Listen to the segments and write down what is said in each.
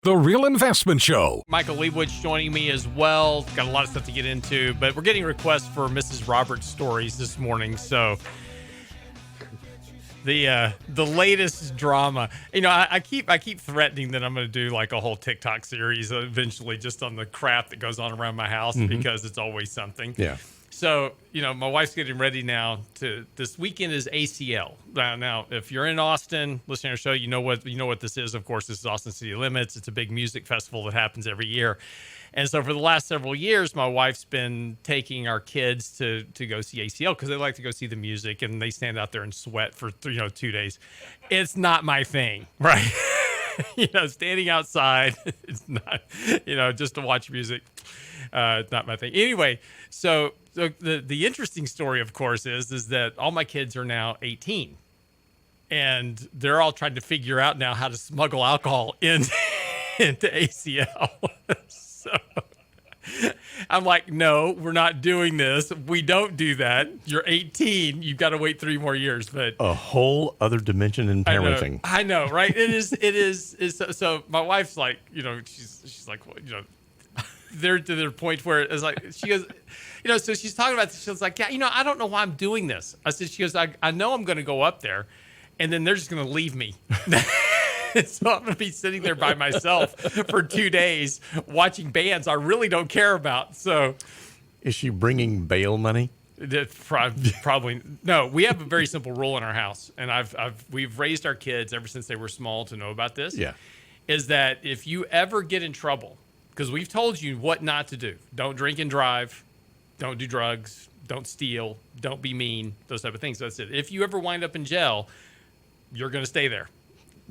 The Real Investment Show. Michael Lebowitz joining me as well. Got a lot of stuff to get into, but we're getting requests for Mrs. Roberts stories this morning. So the latest drama. You know, I keep threatening that I'm going to do like a whole TikTok series eventually, just on the crap that goes on around my house because it's always something. Yeah. So, you know, my wife's getting ready now this weekend is ACL. Now, if you're in Austin, listening to our show, you know what this is. Of course, this is Austin City Limits. It's a big music festival that happens every year. And so for the last several years, my wife's been taking our kids to go see ACL because they like to go see the music, and they stand out there and sweat for 2 days. It's not my thing, right? Standing outside, it's not, just to watch music. It's not my thing. Anyway, so the interesting story, of course, is that all my kids are now 18, and they're all trying to figure out now how to smuggle alcohol into ACL. So I'm like, no, we're not doing this. We don't do that. You're 18. You've got to wait 3 more years. But a whole other dimension in parenting. I know, right? It is. So my wife's like, she's like, well, they're to their point where it's like, she goes, so she's talking about this. She was like, yeah, I don't know why I'm doing this. I said, she goes, I know I'm going to go up there, and then they're just going to leave me. So I'm going to be sitting there by myself for 2 days watching bands I really don't care about. So, is she bringing bail money? Probably no. We have a very simple rule in our house, and we've raised our kids ever since they were small to know about this. Yeah, is that if you ever get in trouble, because we've told you what not to do. Don't drink and drive. Don't do drugs. Don't steal. Don't be mean. Those type of things. That's it. If you ever wind up in jail, you're going to stay there.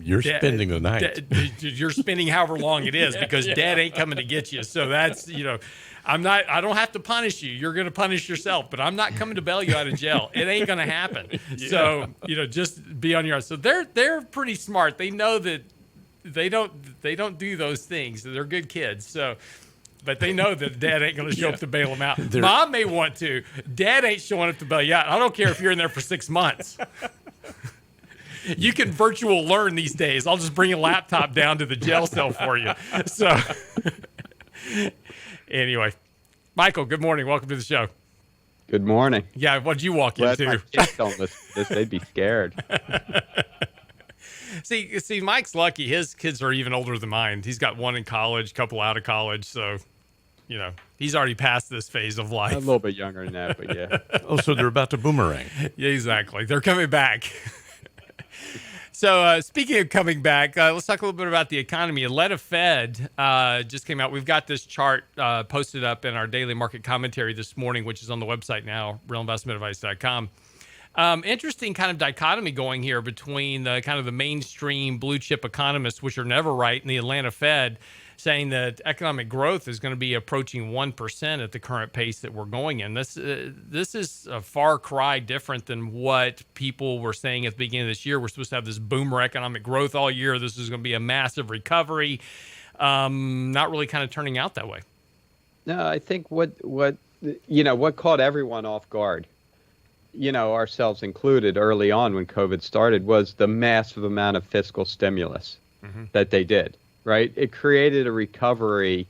You're spending the night. You're spending however long it is because Dad ain't coming to get you. So that's, I don't have to punish you. You're going to punish yourself, but I'm not coming to bail you out of jail. It ain't going to happen. Yeah. So, just be on your own. So they're pretty smart. They know that they don't do those things. They're good kids. So, but they know that Dad ain't going to show up to bail them out. Mom may want to. Dad ain't showing up to bail you out. I don't care if you're in there for 6 months. You can virtual learn these days. I'll just bring a laptop down to the jail cell for you. So anyway, Michael, good morning. Welcome to the show. Good morning. Yeah, what'd you walk Glad into? My kids don't listen to this. They'd be scared. See, Mike's lucky. His kids are even older than mine. He's got one in college, couple out of college. So, he's already past this phase of life. A little bit younger than that, but yeah. Oh, so they're about to boomerang. Yeah, exactly. They're coming back. So speaking of coming back, let's talk a little bit about the economy. Atlanta Fed just came out. We've got this chart posted up in our daily market commentary this morning, which is on the website now, realinvestmentadvice.com. Interesting kind of dichotomy going here between the kind of the mainstream blue chip economists, which are never right, and the Atlanta Fed saying that economic growth is going to be approaching 1% at the current pace that we're going in. This is a far cry different than what people were saying at the beginning of this year. We're supposed to have this boomer economic growth all year. This is going to be a massive recovery. Not really kind of turning out that way. No, I think what caught everyone off guard, ourselves included early on when COVID started, was the massive amount of fiscal stimulus that they did. Right? It created a recovery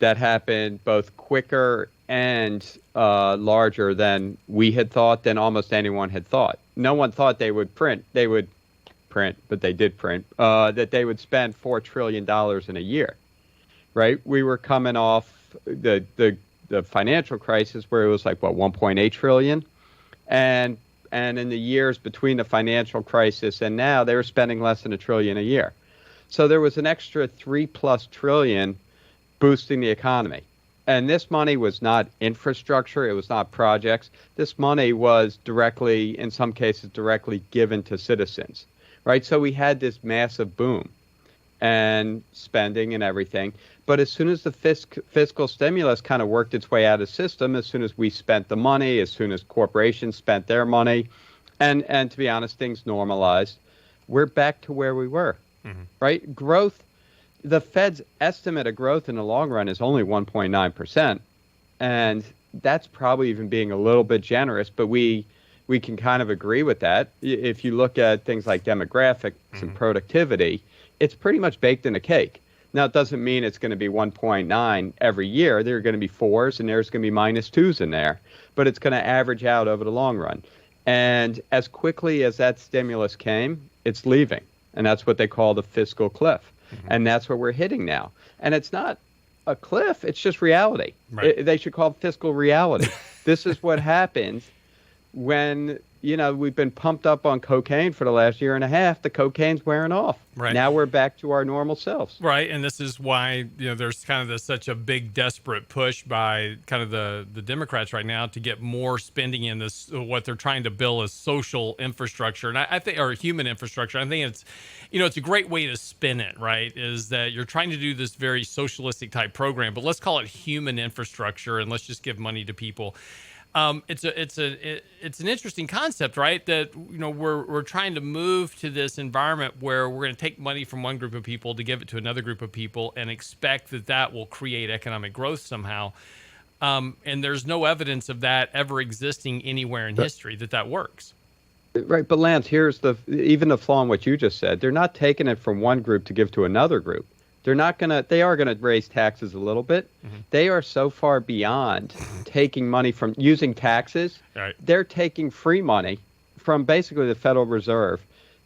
that happened both quicker and larger than we had thought, than almost anyone had thought. No one thought they would print. They would print, but they did print, that they would spend $4 trillion in a year. Right? We were coming off the financial crisis where it was like, 1.8 trillion? And in the years between the financial crisis and now, they were spending less than $1 trillion a year. So there was an extra $3+ trillion boosting the economy. And this money was not infrastructure. It was not projects. This money was directly, in some cases, directly given to citizens, right? So we had this massive boom and spending and everything. But as soon as the fiscal stimulus kind of worked its way out of the system, as soon as we spent the money, as soon as corporations spent their money, and to be honest, things normalized, we're back to where we were. Right? Growth, the Fed's estimate of growth in the long run is only 1.9%. And that's probably even being a little bit generous, but we can kind of agree with that. If you look at things like demographics and productivity, it's pretty much baked in a cake. Now, it doesn't mean it's going to be 1.9 every year. There are going to be 4s and there's going to be -2s in there, but it's going to average out over the long run. And as quickly as that stimulus came, it's leaving. And that's what they call the fiscal cliff. And that's what we're hitting now. And it's not a cliff, it's just reality. Right. They should call it fiscal reality. This is what happens when, we've been pumped up on cocaine for the last year and a half. The cocaine's wearing off. Right. Now we're back to our normal selves. Right, and this is why there's kind of such a big desperate push by kind of the Democrats right now to get more spending in this, what they're trying to build as social infrastructure, and I think, or human infrastructure. I think it's a great way to spin it. Right, is that you're trying to do this very socialistic type program, but let's call it human infrastructure, and let's just give money to people. It's an interesting concept, right? That we're trying to move to this environment where we're going to take money from one group of people to give it to another group of people and expect that will create economic growth somehow. And there's no evidence of that ever existing anywhere in history that works. Right, but Lance, here's even the flaw in what you just said. They're not taking it from one group to give to another group. They are going to raise taxes a little bit. They are so far beyond taking money from using taxes. Right. They're taking free money from basically the Federal Reserve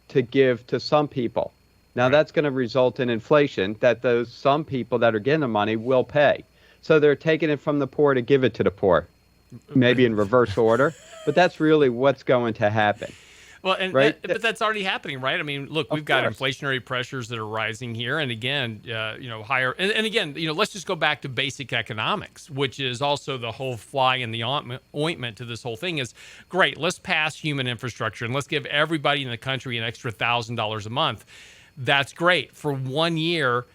to give to some people. Now that's going to result in inflation that those some people that are getting the money will pay. So they're taking it from the poor to give it to the poor, maybe in reverse order. But that's really what's going to happen. Well, and right? But that's already happening, right? I mean, look, we've got inflationary pressures that are rising here, and again, higher. And again, let's just go back to basic economics, which is also the whole fly in the ointment to this whole thing. Is great. Let's pass human infrastructure and let's give everybody in the country an extra $1,000 a month. That's great for 1 year.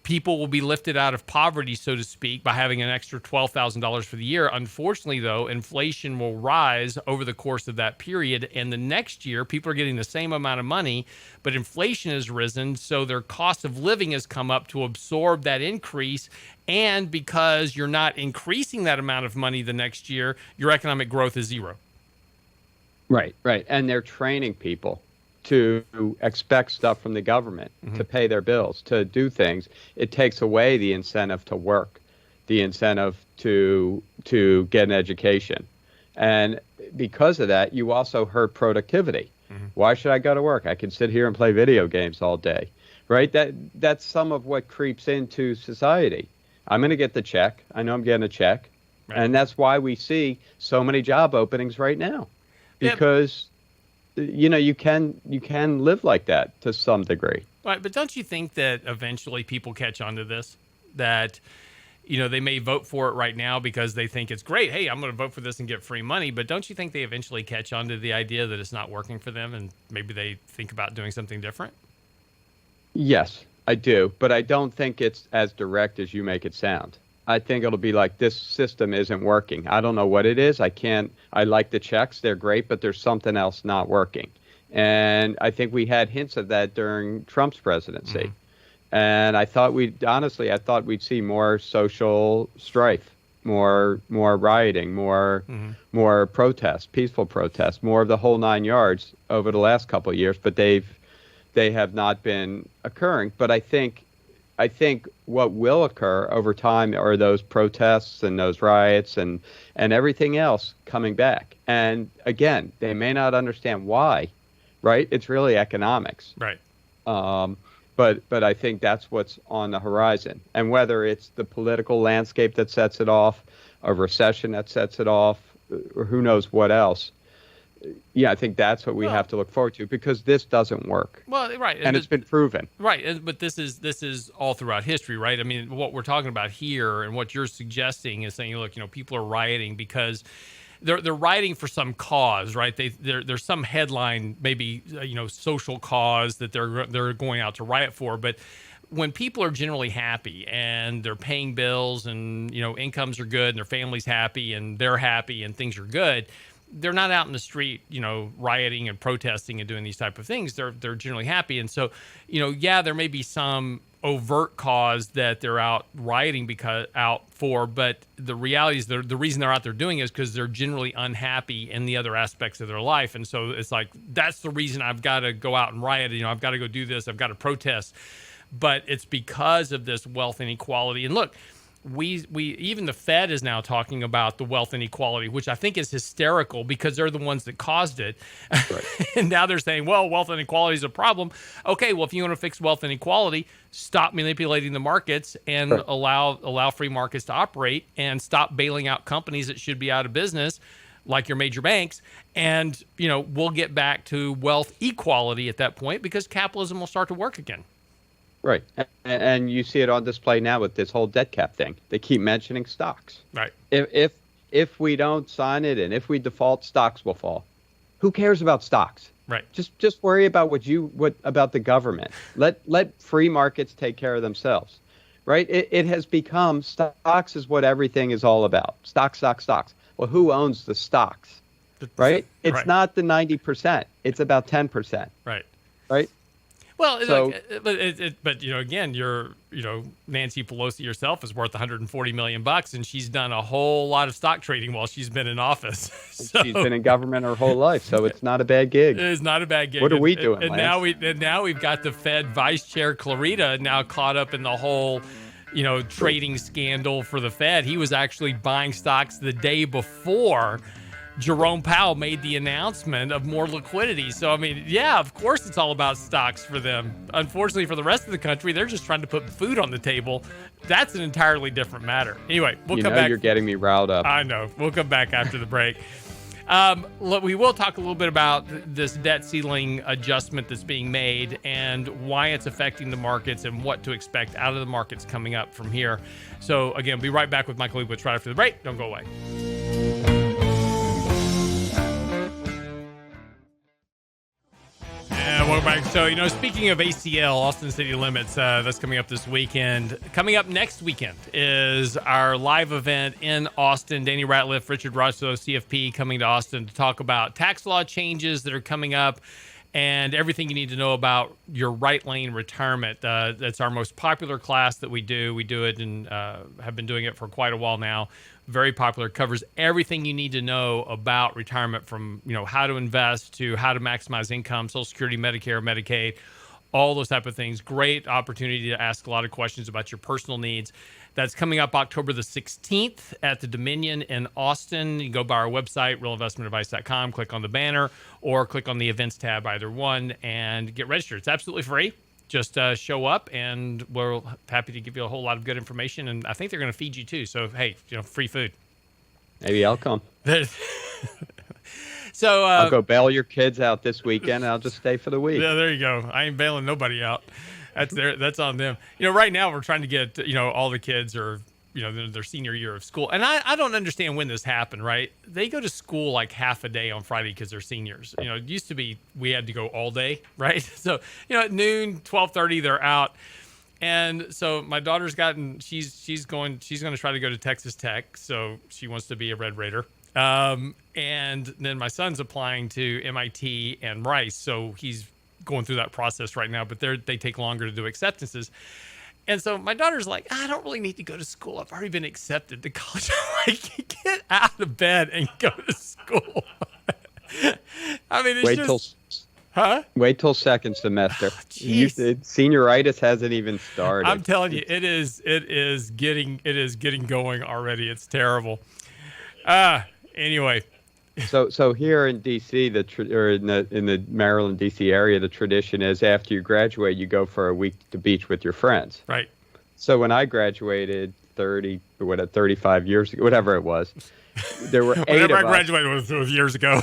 People will be lifted out of poverty, so to speak, by having an extra $12,000 for the year. Unfortunately, though, inflation will rise over the course of that period. And the next year, people are getting the same amount of money, but inflation has risen. So their cost of living has come up to absorb that increase. And because you're not increasing that amount of money the next year, your economic growth is zero. Right. And they're training people to expect stuff from the government, to pay their bills, to do things. It takes away the incentive to work, the incentive to get an education. And because of that, you also hurt productivity. Why should I go to work? I can sit here and play video games all day, right? That's some of what creeps into society. I'm going to get the check. I know I'm getting a check. Right. And that's why we see so many job openings right now, because you can live like that to some degree. Right, but don't you think that eventually people catch on to this? That, they may vote for it right now because they think it's great. Hey, I'm going to vote for this and get free money. But don't you think they eventually catch on to the idea that it's not working for them and maybe they think about doing something different? Yes, I do. But I don't think it's as direct as you make it sound. I think it'll be like, this system isn't working. I don't know what it is. I like the checks. They're great, but there's something else not working. And I think we had hints of that during Trump's presidency. And I thought we'd see more social strife, more rioting, more protest, peaceful protest, more of the whole 9 yards over the last couple of years, but they have not been occurring. But I think what will occur over time are those protests and those riots and everything else coming back. And again, they may not understand why, right? It's really economics. Right. But I think that's what's on the horizon. And whether it's the political landscape that sets it off, a recession that sets it off, or who knows what else. Yeah, I think that's what we have to look forward to, because this doesn't work. Well, right. And it's been proven. Right. But this is all throughout history, right? I mean, what we're talking about here and what you're suggesting is saying, look, people are rioting because they're rioting for some cause, right? There's some headline, maybe, social cause that they're going out to riot for. But when people are generally happy and they're paying bills and, incomes are good and their family's happy and they're happy and things are good, they're not out in the street, rioting and protesting and doing these type of things. They're generally happy. And so, there may be some overt cause that they're out rioting for, but the reality is the reason they're out there doing it is because they're generally unhappy in the other aspects of their life. And so it's like, that's the reason I've got to go out and riot. I've got to go do this. I've got to protest. but it's because of this wealth inequality. And look, we even the Fed is now talking about the wealth inequality, which I think is hysterical because they're the ones that caused it. Right. And now they're saying, well, wealth inequality is a problem. Okay, well, if you want to fix wealth inequality, stop manipulating the markets and right. allow free markets to operate and stop bailing out companies that should be out of business, like your major banks. And, we'll get back to wealth equality at that point because capitalism will start to work again. Right. And you see it on display now with this whole debt cap thing. They keep mentioning stocks. Right. If we don't sign it and if we default, stocks will fall. Who cares about stocks? Right. Just worry about what about the government. Let free markets take care of themselves. Right? It has become stocks is what everything is all about. Stocks. Well, who owns the stocks? Right? It's right. not the 90%. It's about 10%. Right. Right? Well, So, but again, Nancy Pelosi herself is worth $140 million, and she's done a whole lot of stock trading while she's been in office. So, she's been in government her whole life, so it's not a bad gig. It is not a bad gig. What are we doing, And Lance? now we've got the Fed Vice Chair Clarita now caught up in the whole, trading scandal for the Fed. He was actually buying stocks the day before Jerome Powell made the announcement of more liquidity. So, of course it's all about stocks for them. Unfortunately, for the rest of the country, they're just trying to put food on the table. That's an entirely different matter. Anyway, we'll come back. You're getting me riled up. I know. We'll come back after the break. Look, we will talk a little bit about this debt ceiling adjustment that's being made and why it's affecting the markets and what to expect out of the markets coming up from here. So, again, be right back with Michael Lebowitz right after the break. Don't go away. Welcome back. So, speaking of ACL, Austin City Limits, that's coming up this weekend. Coming up next weekend is our live event in Austin. Danny Ratliff, Richard Rosso, CFP coming to Austin to talk about tax law changes that are coming up and everything you need to know about your right lane retirement. That's our most popular class that we do. We do it and have been doing it for quite a while now. Very popular, covers everything you need to know about retirement, from how to invest to how to maximize income, Social Security, Medicare, Medicaid, all those type of things. Great opportunity to ask a lot of questions about your personal needs. That's coming up October the 16th at the Dominion in Austin. You can go by our website, realinvestmentadvice.com, click on the banner, or click on the events tab, either one, and get registered. It's absolutely free. Just show up, and we're happy to give you a whole lot of good information. And I think they're going to feed you too. So, hey, free food. Maybe I'll come. So I'll go bail your kids out this weekend, and I'll just stay for the week. Yeah, there you go. I ain't bailing nobody out. That's on them. Right now we're trying to get all the kids are their senior year of school, and I don't understand when this happened. Right? They go to school like half a day on Friday because they're seniors. It used to be we had to go all day, right? So at noon, 12:30 they're out. And so my daughter's she's going to try to go to Texas Tech, so she wants to be a Red Raider. And then my son's applying to MIT and Rice, so he's going through that process right now, but they take longer to do acceptances. And so my daughter's like, I don't really need to go to school. I've already been accepted to college. I'm like, get out of bed and go to school. Wait till second semester. Oh, Senioritis hasn't even started. I'm telling you, it is getting going already. It's terrible. Anyway. So here in D.C., in the Maryland, D.C. area, the tradition is after you graduate, you go for a week to the beach with your friends. Right. So when I graduated 35 years ago, whatever it was, there were 8 of us. Whenever I graduated was years ago.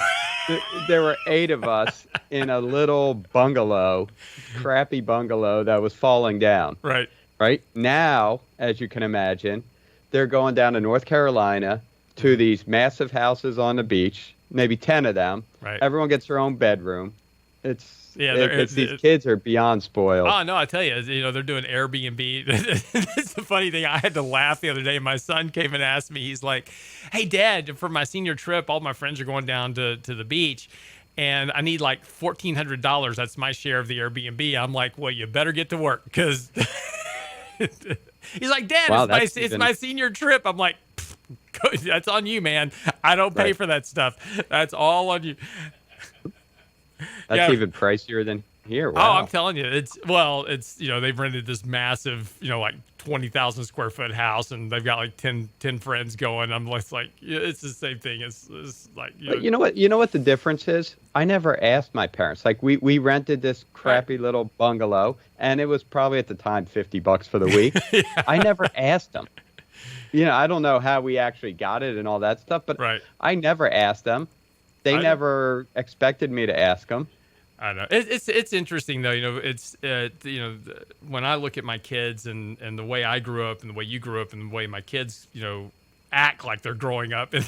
There were 8 of us in a little bungalow, crappy bungalow that was falling down. Right. Right. Now, as you can imagine, they're going down to North Carolina to these massive houses on the beach, maybe 10 of them. Right. Everyone gets their own bedroom. These kids are beyond spoiled. Oh, no, I tell you, they're doing Airbnb. It's the funny thing. I had to laugh the other day. My son came and asked me, he's like, hey, Dad, for my senior trip, all my friends are going down to the beach, and I need like $1,400. That's my share of the Airbnb. I'm like, well, you better get to work, because he's like, Dad, wow, it's my senior trip. I'm like, that's on you, man. I don't pay for that stuff. That's all on you. That's even pricier here. Oh, Wow. I'm telling you, it's they've rented this massive, like 20,000 square foot house, and they've got like 10 friends going. I'm just like, yeah, it's the same thing. It's like, But you know what? You know what the difference is? I never asked my parents. Like we rented this crappy little bungalow, and it was probably at the time $50 for the week. Yeah. I never asked them. I don't know how we actually got it and all that stuff, but Right. I never asked them. They never expected me to ask them. I know it's interesting though. It's when I look at my kids and the way I grew up and the way you grew up and the way my kids act like they're growing up, and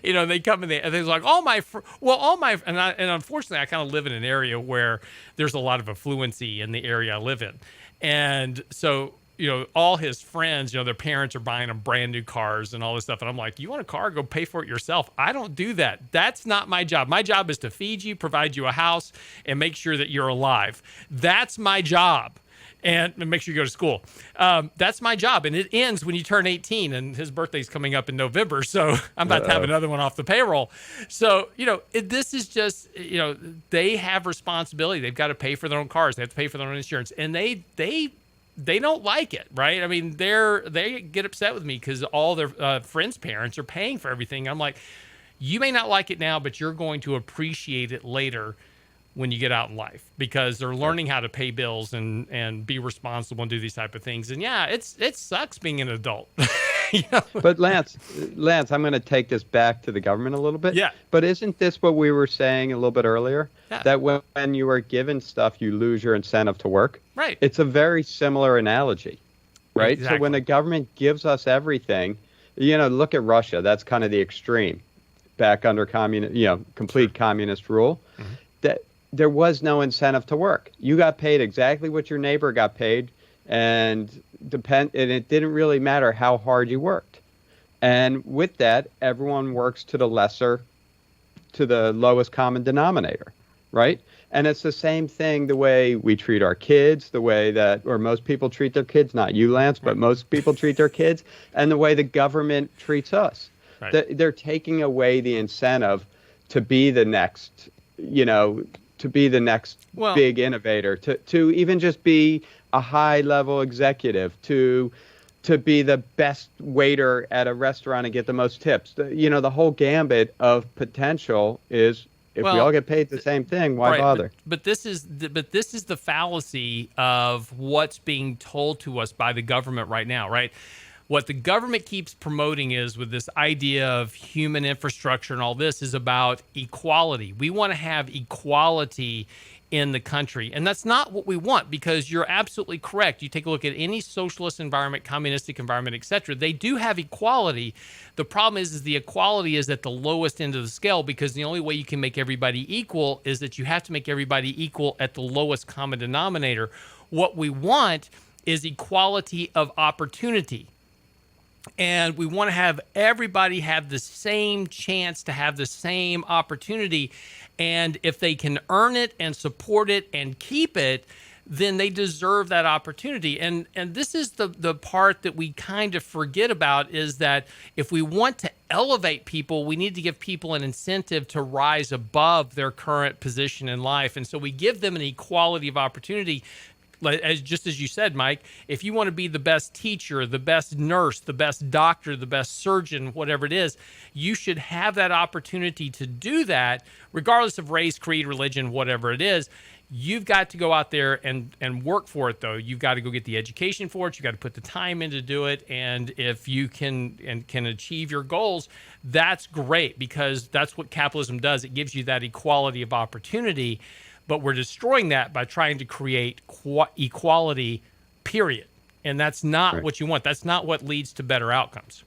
they come in and they're like, and unfortunately I kind of live in an area where there's a lot of affluency in the area I live in, and so all his friends, their parents are buying them brand new cars and all this stuff. And I'm like, you want a car? Go pay for it yourself. I don't do that. That's not my job. My job is to feed you, provide you a house, and make sure that you're alive. That's my job. And make sure you go to school. That's my job. And it ends when you turn 18. And his birthday's coming up in November. So I'm about to have another one off the payroll. So, this is just, they have responsibility. They've got to pay for their own cars. They have to pay for their own insurance. And they don't like it, right? I mean, they get upset with me because all their friends' parents are paying for everything. I'm like, you may not like it now, but you're going to appreciate it later when you get out in life, because they're learning how to pay bills and be responsible and do these type of things. And yeah, it sucks being an adult. But Lance, I'm going to take this back to the government a little bit. Yeah. But isn't this what we were saying a little bit earlier? Yeah. That when you are given stuff, you lose your incentive to work? Right. It's a very similar analogy, right? Exactly. So when the government gives us everything, look at Russia. That's kind of the extreme, back under complete communist rule. Mm-hmm. That there was no incentive to work. You got paid exactly what your neighbor got paid, and it didn't really matter how hard you worked. And with that, everyone works to the lowest common denominator, right? And it's the same thing the way we treat our kids, the way or most people treat their kids, not you, Lance, but most people treat their kids, and the way the government treats us. Right. They're taking away the incentive to be the next, big innovator, to even just be a high-level executive, to be the best waiter at a restaurant and get the most tips. The whole gambit of potential is, if we all get paid the same thing, why bother? But this is the fallacy of what's being told to us by the government right now, right? What the government keeps promoting is, with this idea of human infrastructure and all this, is about equality. We want to have equality in the country. And that's not what we want, because you're absolutely correct. You take a look at any socialist environment, communistic environment, etc. They do have equality. The problem is the equality is at the lowest end of the scale, because the only way you can make everybody equal is that you have to make everybody equal at the lowest common denominator. What we want is equality of opportunity. And we want to have everybody have the same chance to have the same opportunity. And if they can earn it and support it and keep it, then they deserve that opportunity. And this is the part that we kind of forget about, is that if we want to elevate people, we need to give people an incentive to rise above their current position in life. And so we give them an equality of opportunity. Just as you said, Mike, if you want to be the best teacher, the best nurse, the best doctor, the best surgeon, whatever it is, you should have that opportunity to do that, regardless of race, creed, religion, whatever it is. You've got to go out there and work for it, though. You've got to go get the education for it. You've got to put the time in to do it. And if you can achieve your goals, that's great, because that's what capitalism does. It gives you that equality of opportunity. But we're destroying that by trying to create equality, period. And that's not what you want. That's not what leads to better outcomes.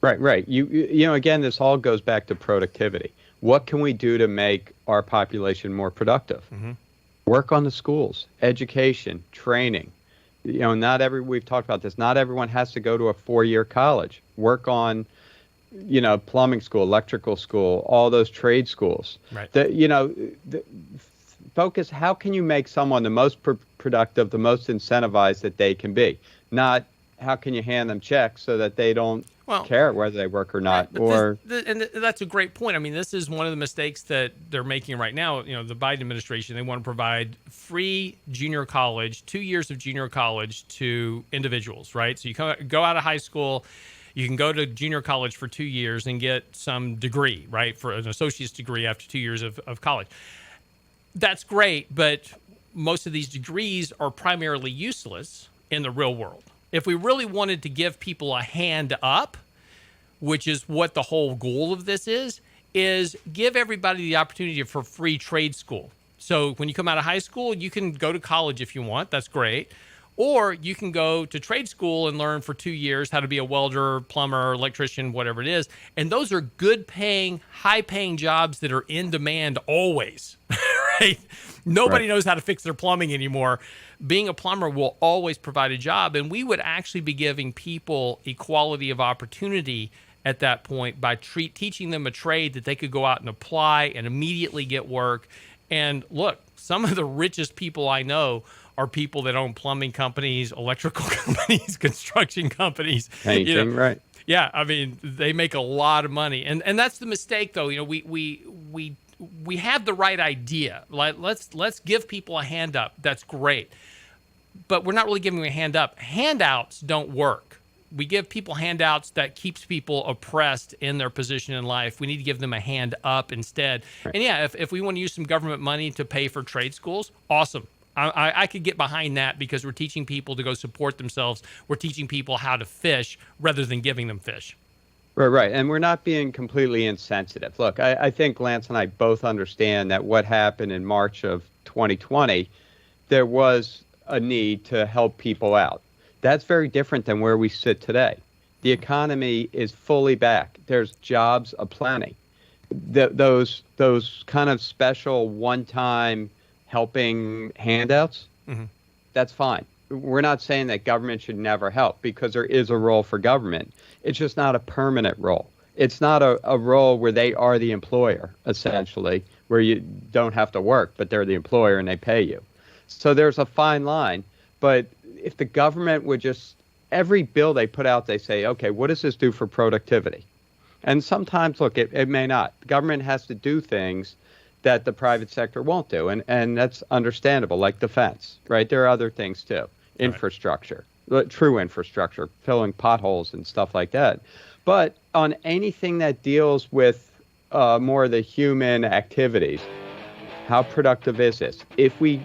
Right. You again, this all goes back to productivity. What can we do to make our population more productive? Mm-hmm. Work on the schools, education, training. We've talked about this. Not everyone has to go to a 4-year college. Work on, plumbing school, electrical school, all those trade schools. Right. Focus, how can you make someone the most productive, the most incentivized that they can be? Not how can you hand them checks so that they don't care whether they work or not. Right, and that's a great point. I mean, this is one of the mistakes that they're making right now. You know, the Biden administration, they want to provide free junior college, 2 years of junior college to individuals, right? So you go out of high school, you can go to junior college for 2 years and get some degree, right, for an associate's degree after 2 years of college. That's great, but most of these degrees are primarily useless in the real world. If we really wanted to give people a hand up, which is what the whole goal of this is give everybody the opportunity for free trade school. So when you come out of high school, you can go to college if you want. That's great. Or you can go to trade school and learn for 2 years how to be a welder, plumber, electrician, whatever it is. And those are good paying, high paying jobs that are in demand always, right? Nobody knows how to fix their plumbing anymore. Being a plumber will always provide a job. And we would actually be giving people equality of opportunity at that point by teaching them a trade that they could go out and apply and immediately get work. And look, some of the richest people I know are people that own plumbing companies, electrical companies, construction companies. Painting, right? Yeah, I mean, they make a lot of money. And that's the mistake, though. You know, we have the right idea. Like, let's give people a hand up. That's great. But we're not really giving them a hand up. Handouts don't work. We give people handouts that keeps people oppressed in their position in life. We need to give them a hand up instead. Right. And yeah, if we want to use some government money to pay for trade schools, awesome. I could get behind that because we're teaching people to go support themselves. We're teaching people how to fish rather than giving them fish. Right. And we're not being completely insensitive. Look, I think Lance and I both understand that what happened in March of 2020, there was a need to help people out. That's very different than where we sit today. The economy is fully back. There's jobs aplenty. Those kind of special one-time helping handouts, that's fine. We're not saying that government should never help because there is a role for government. It's just not a permanent role. It's not a role where they are the employer, essentially, where you don't have to work, but they're the employer and they pay you. So there's a fine line. But if the government would just, every bill they put out, they say, okay, what does this do for productivity? And sometimes, look, it may not. The government has to do things that the private sector won't do. And that's understandable, like defense, right? There are other things too. Infrastructure, true infrastructure, filling potholes and stuff like that. But on anything that deals with more of the human activities, how productive is this? If we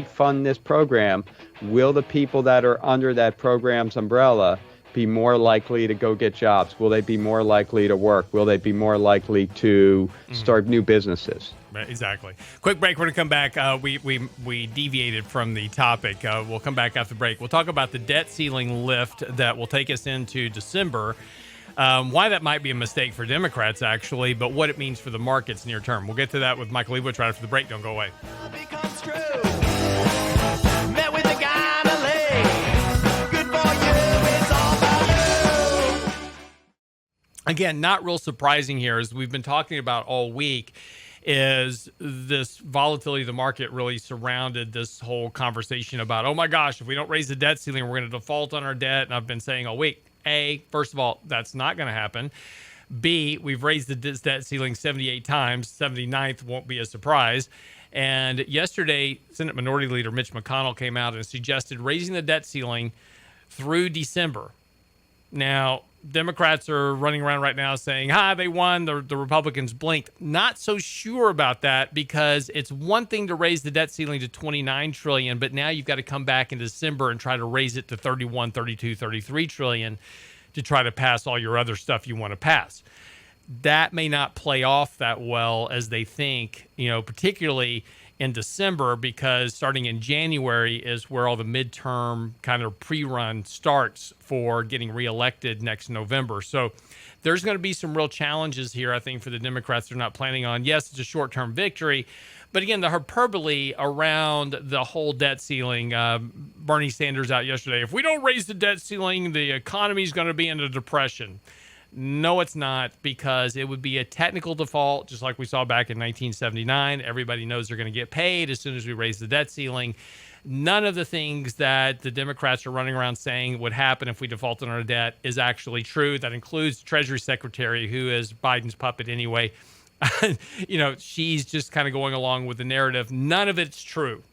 fund this program, will the people that are under that program's umbrella be more likely to go get jobs? Will they be more likely to work? Will they be more likely to start new businesses? Exactly. Quick break. We're going to come back. We deviated from the topic. We'll come back after the break. We'll talk about the debt ceiling lift that will take us into December. Why that might be a mistake for Democrats, actually, but what it means for the markets near term. We'll get to that with Michael Lebowitz right after the break. Don't go away. Again, not real surprising here, as we've been talking about all week, is this volatility of the market really surrounded this whole conversation about, oh my gosh, if we don't raise the debt ceiling, we're going to default on our debt. And I've been saying all week, A, first of all, that's not going to happen. B, we've raised the debt ceiling 78 times. 79th won't be a surprise. And yesterday, Senate Minority Leader Mitch McConnell came out and suggested raising the debt ceiling through December. Now, Democrats are running around right now saying, they won, the Republicans blinked. Not so sure about that, because it's one thing to raise the debt ceiling to $29 trillion, but now you've got to come back in December and try to raise it to $31, $32, $33 trillion to try to pass all your other stuff you want to pass. That may not play off that well as they think, particularly in December, because starting in January is where all the midterm kind of pre-run starts for getting reelected next November. So there's going to be some real challenges here, I think, for the Democrats. They're not planning on, yes, it's a short-term victory, but again, the hyperbole around the whole debt ceiling, Bernie Sanders out yesterday, if we don't raise the debt ceiling, the economy is going to be in a depression. No, it's not, because it would be a technical default, just like we saw back in 1979. Everybody knows they're going to get paid as soon as we raise the debt ceiling. None of the things that the Democrats are running around saying would happen if we defaulted on our debt is actually true. That includes Treasury Secretary, who is Biden's puppet anyway. She's just kind of going along with the narrative. None of it's true.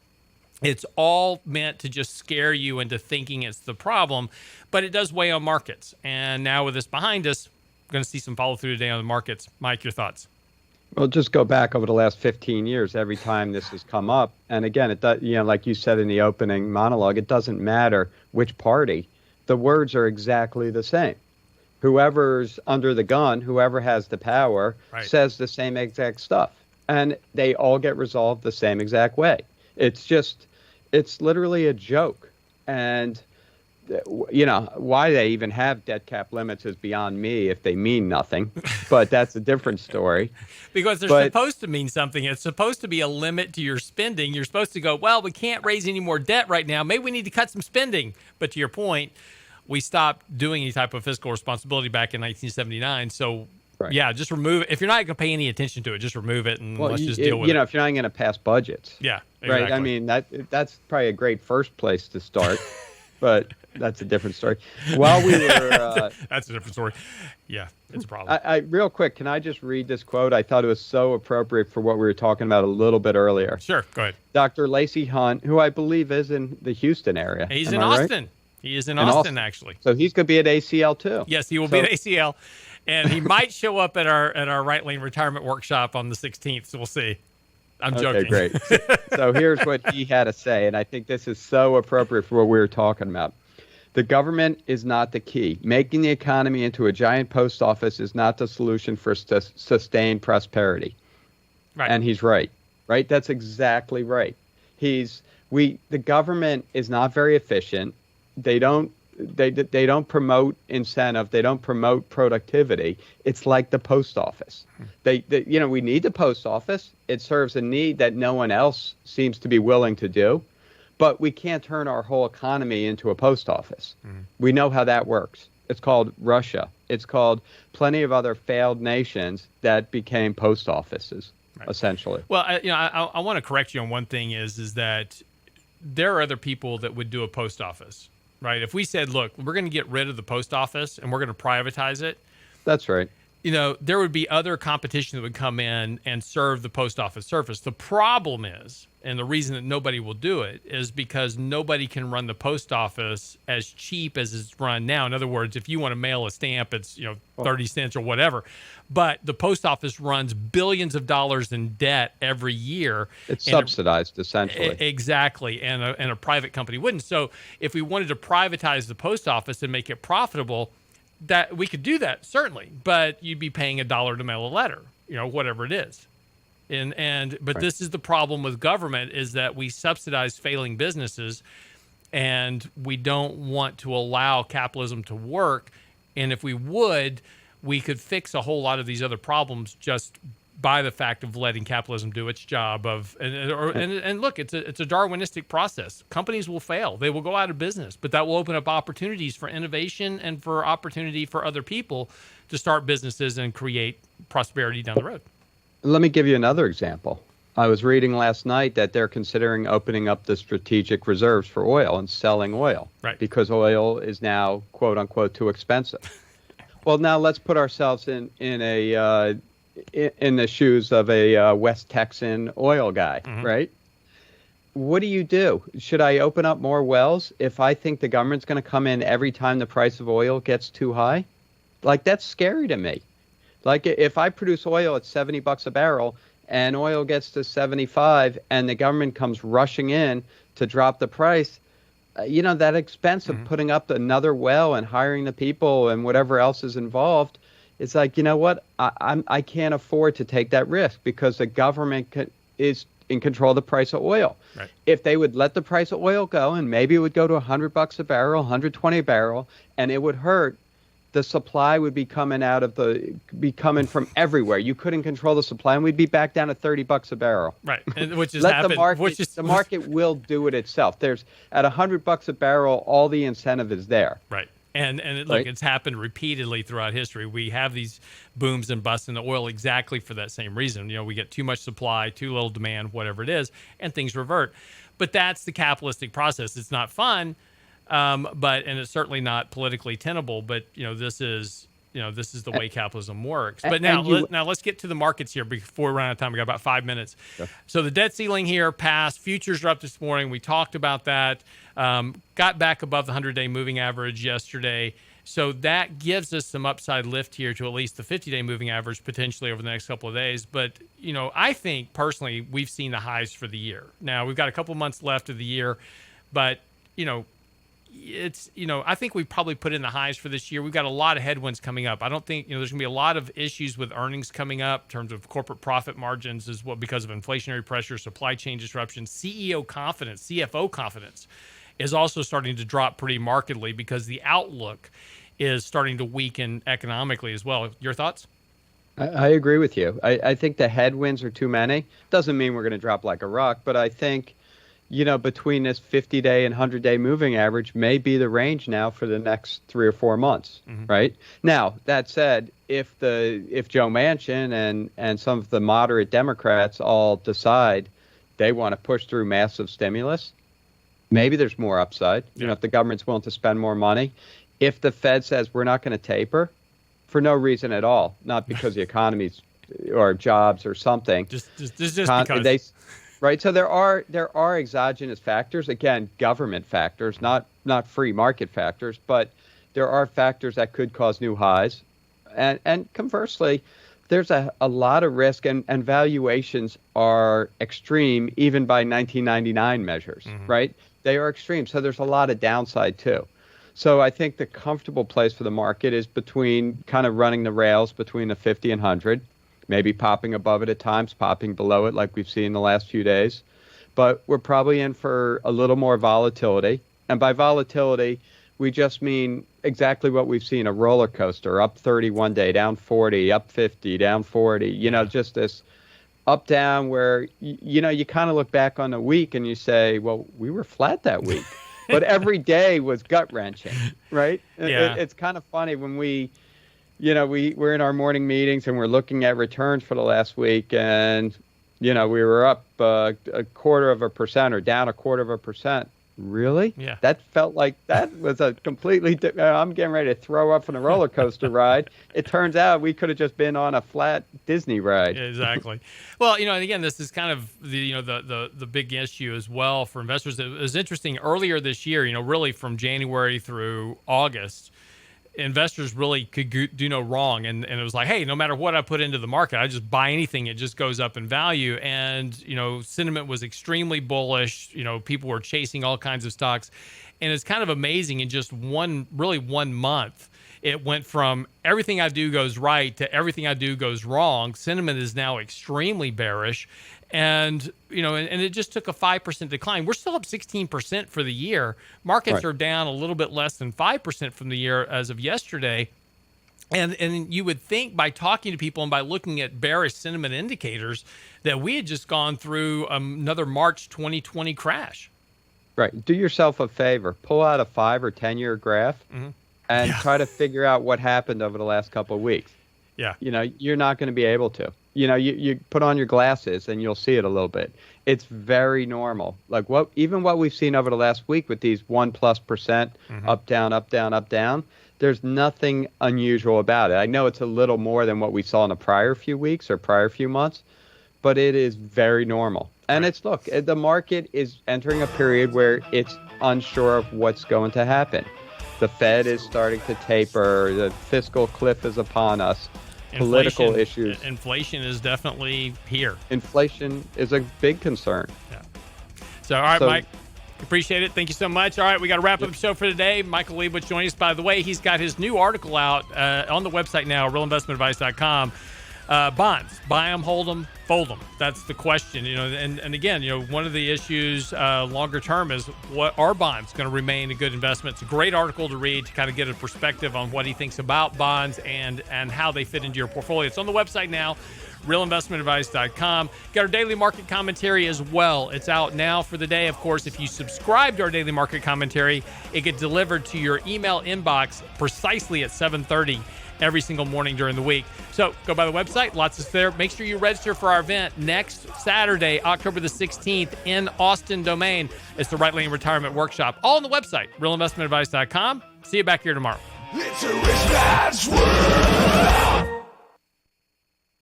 It's all meant to just scare you into thinking it's the problem, but it does weigh on markets. And now with this behind us, we're going to see some follow through today on the markets. Mike, your thoughts? Well, just go back over the last 15 years, every time this has come up. And again, it does, like you said in the opening monologue, it doesn't matter which party. The words are exactly the same. Whoever's under the gun, whoever has the power, says the same exact stuff. And they all get resolved the same exact way. It's literally a joke. And, why they even have debt cap limits is beyond me if they mean nothing. But that's a different story. Because they're supposed to mean something. It's supposed to be a limit to your spending. You're supposed to go, well, we can't raise any more debt right now. Maybe we need to cut some spending. But to your point, we stopped doing any type of fiscal responsibility back in 1979. So, yeah, just remove it. If you're not going to pay any attention to it, just remove it and let's just deal with it. If you're not going to pass budgets. Yeah, exactly. Right. I mean, that's probably a great first place to start. But that's a different story. While we were... that's a different story. Yeah, it's a problem. Real quick, can I just read this quote? I thought it was so appropriate for what we were talking about a little bit earlier. Sure, go ahead. Dr. Lacey Hunt, who I believe is in the Houston area. He's in Austin. Right? He is in Austin, actually. So he's going to be at ACL, too. Yes, he will be at ACL. And he might show up at our Right Lane Retirement Workshop on the 16th, so we'll see. I'm joking. Okay, great. So here's what he had to say, and I think this is so appropriate for what we were talking about. The government is not the key. Making the economy into a giant post office is not the solution for sustained prosperity. Right. And he's right. Right? That's exactly right. The government is not very efficient. They don't promote incentive. They don't promote productivity. It's like the post office. We need the post office. It serves a need that no one else seems to be willing to do. But we can't turn our whole economy into a post office. We know how that works. It's called Russia. It's called plenty of other failed nations that became post offices, essentially. Well, I want to correct you on one thing is that there are other people that would do a post office. Right. If we said, look, we're going to get rid of the post office and we're going to privatize it. That's right. There would be other competition that would come in and serve the post office service. The problem is, and the reason that nobody will do it is because nobody can run the post office as cheap as it's run now. In other words, if you want to mail a stamp, it's 30 cents or whatever. But the post office runs billions of dollars in debt every year. It's subsidized, essentially. Exactly, and a private company wouldn't. So if we wanted to privatize the post office and make it profitable, that we could do that, certainly. But you'd be paying $1 to mail a letter, whatever it is. But This is the problem with government is that we subsidize failing businesses and we don't want to allow capitalism to work. And if we would, we could fix a whole lot of these other problems just by the fact of letting capitalism do its job and look, it's a Darwinistic process. Companies will fail. They will go out of business, but that will open up opportunities for innovation and for opportunity for other people to start businesses and create prosperity down the road. Let me give you another example. I was reading last night that they're considering opening up the strategic reserves for oil and selling oil, because oil is now, quote unquote, too expensive. Well, now let's put ourselves in the shoes of a West Texan oil guy, right? What do? Should I open up more wells if I think the government's going to come in every time the price of oil gets too high? Like, that's scary to me. Like, if I produce oil at $70 a barrel and oil gets to 75 and the government comes rushing in to drop the price, that expense of putting up another well and hiring the people and whatever else is involved, it's like, you know what? I can't afford to take that risk because the government is in control of the price of oil. Right. If they would let the price of oil go and maybe it would go to $100 a barrel, $120 a barrel, and it would hurt, the supply would be coming from everywhere. You couldn't control the supply, and we'd be back down to $30 a barrel. Right, which is happened. The market will do it itself. There's at $100 a barrel, all the incentive is there. Right, look, it's happened repeatedly throughout history. We have these booms and busts in the oil exactly for that same reason. We get too much supply, too little demand, whatever it is, and things revert. but that's the capitalistic process. It's not fun, and it's certainly not politically tenable. But this is the way capitalism works. But now let's get to the markets here before we run out of time. We got about 5 minutes. Okay. So the debt ceiling here passed. Futures are up this morning. We talked about that. Got back above the 100-day moving average yesterday. So that gives us some upside lift here to at least the 50-day moving average potentially over the next couple of days. But, I think personally we've seen the highs for the year. Now we've got a couple months left of the year, but, it's, I think we probably put in the highs for this year. We've got a lot of headwinds coming up. I don't think, there's going to be a lot of issues with earnings coming up in terms of corporate profit margins because of inflationary pressure, supply chain disruptions, CEO confidence, CFO confidence is also starting to drop pretty markedly because the outlook is starting to weaken economically as well. Your thoughts? I agree with you. I think the headwinds are too many. Doesn't mean we're going to drop like a rock, but I think between this 50-day and 100-day moving average may be the range now for the next 3 or 4 months, right? Now, that said, if Joe Manchin and some of the moderate Democrats all decide they want to push through massive stimulus, maybe there's more upside. If the government's willing to spend more money. If the Fed says we're not going to taper for no reason at all, not because the economy's or jobs or something. Just because. Right. So there are exogenous factors, again, government factors, not free market factors, but there are factors that could cause new highs. And conversely, there's a lot of risk and valuations are extreme even by 1999 measures, right? They are extreme. So there's a lot of downside too. So I think the comfortable place for the market is between kind of running the rails between the 50 and 100. Maybe popping above it at times, popping below it like we've seen the last few days. But we're probably in for a little more volatility. And by volatility, we just mean exactly what we've seen, a roller coaster, up 30 one day, down 40, up 50, down 40, just this up, down where, you kind of look back on the week and you say, well, we were flat that week. But every day was gut-wrenching, right? Yeah. It's kind of funny when we're in our morning meetings and we're looking at returns for the last week and, we were up 0.25% or down 0.25%. Really? Yeah. That felt like that was a completely, I'm getting ready to throw up on a roller coaster ride. It turns out we could have just been on a flat Disney ride. Yeah, exactly. Well, and again, this is kind of the big issue as well for investors. It was interesting earlier this year, really from January through August, investors really could do no wrong. And it was like, hey, no matter what I put into the market, I just buy anything. It just goes up in value. And, sentiment was extremely bullish. People were chasing all kinds of stocks. And it's kind of amazing in just one month. It went from everything I do goes right to everything I do goes wrong. Sentiment is now extremely bearish. And, and it just took a 5% decline. We're still up 16% for the year. Markets are down a little bit less than 5% from the year as of yesterday. And you would think by talking to people and by looking at bearish sentiment indicators that we had just gone through another March 2020 crash. Right. Do yourself a favor. Pull out a 5 or 10 year graph and try to figure out what happened over the last couple of weeks. Yeah. You're not going to be able to. You put on your glasses and you'll see it a little bit. It's very normal. Like what we've seen over the last week with these 1+% up, down, up, down, up, down, there's nothing unusual about it. I know it's a little more than what we saw in the prior few weeks or prior few months, but it is very normal. And the market is entering a period where it's unsure of what's going to happen. The Fed is starting to taper. The fiscal cliff is upon us. Political issues. Inflation is definitely here. Inflation is a big concern. Yeah. So, all right, Mike, appreciate it. Thank you so much. All right, we got to wrap up the show for today. Michael Lebowitz joining us. By the way, he's got his new article out on the website now, realinvestmentadvice.com. Bonds, buy them, hold them, fold them. That's the question, and again, one of the issues longer term is what are bonds going to remain a good investment? It's a great article to read to kind of get a perspective on what he thinks about bonds and how they fit into your portfolio. It's on the website now, realinvestmentadvice.com. Got our daily market commentary as well. It's out now for the day. Of course, if you subscribe to our daily market commentary, it gets delivered to your email inbox precisely at 7:30 every single morning during the week. So go by the website. Lots is there. Make sure you register for our event next Saturday, October the 16th in Austin Domain. It's the Right Lane Retirement Workshop. All on the website, realinvestmentadvice.com. See you back here tomorrow. It's a rich man's world.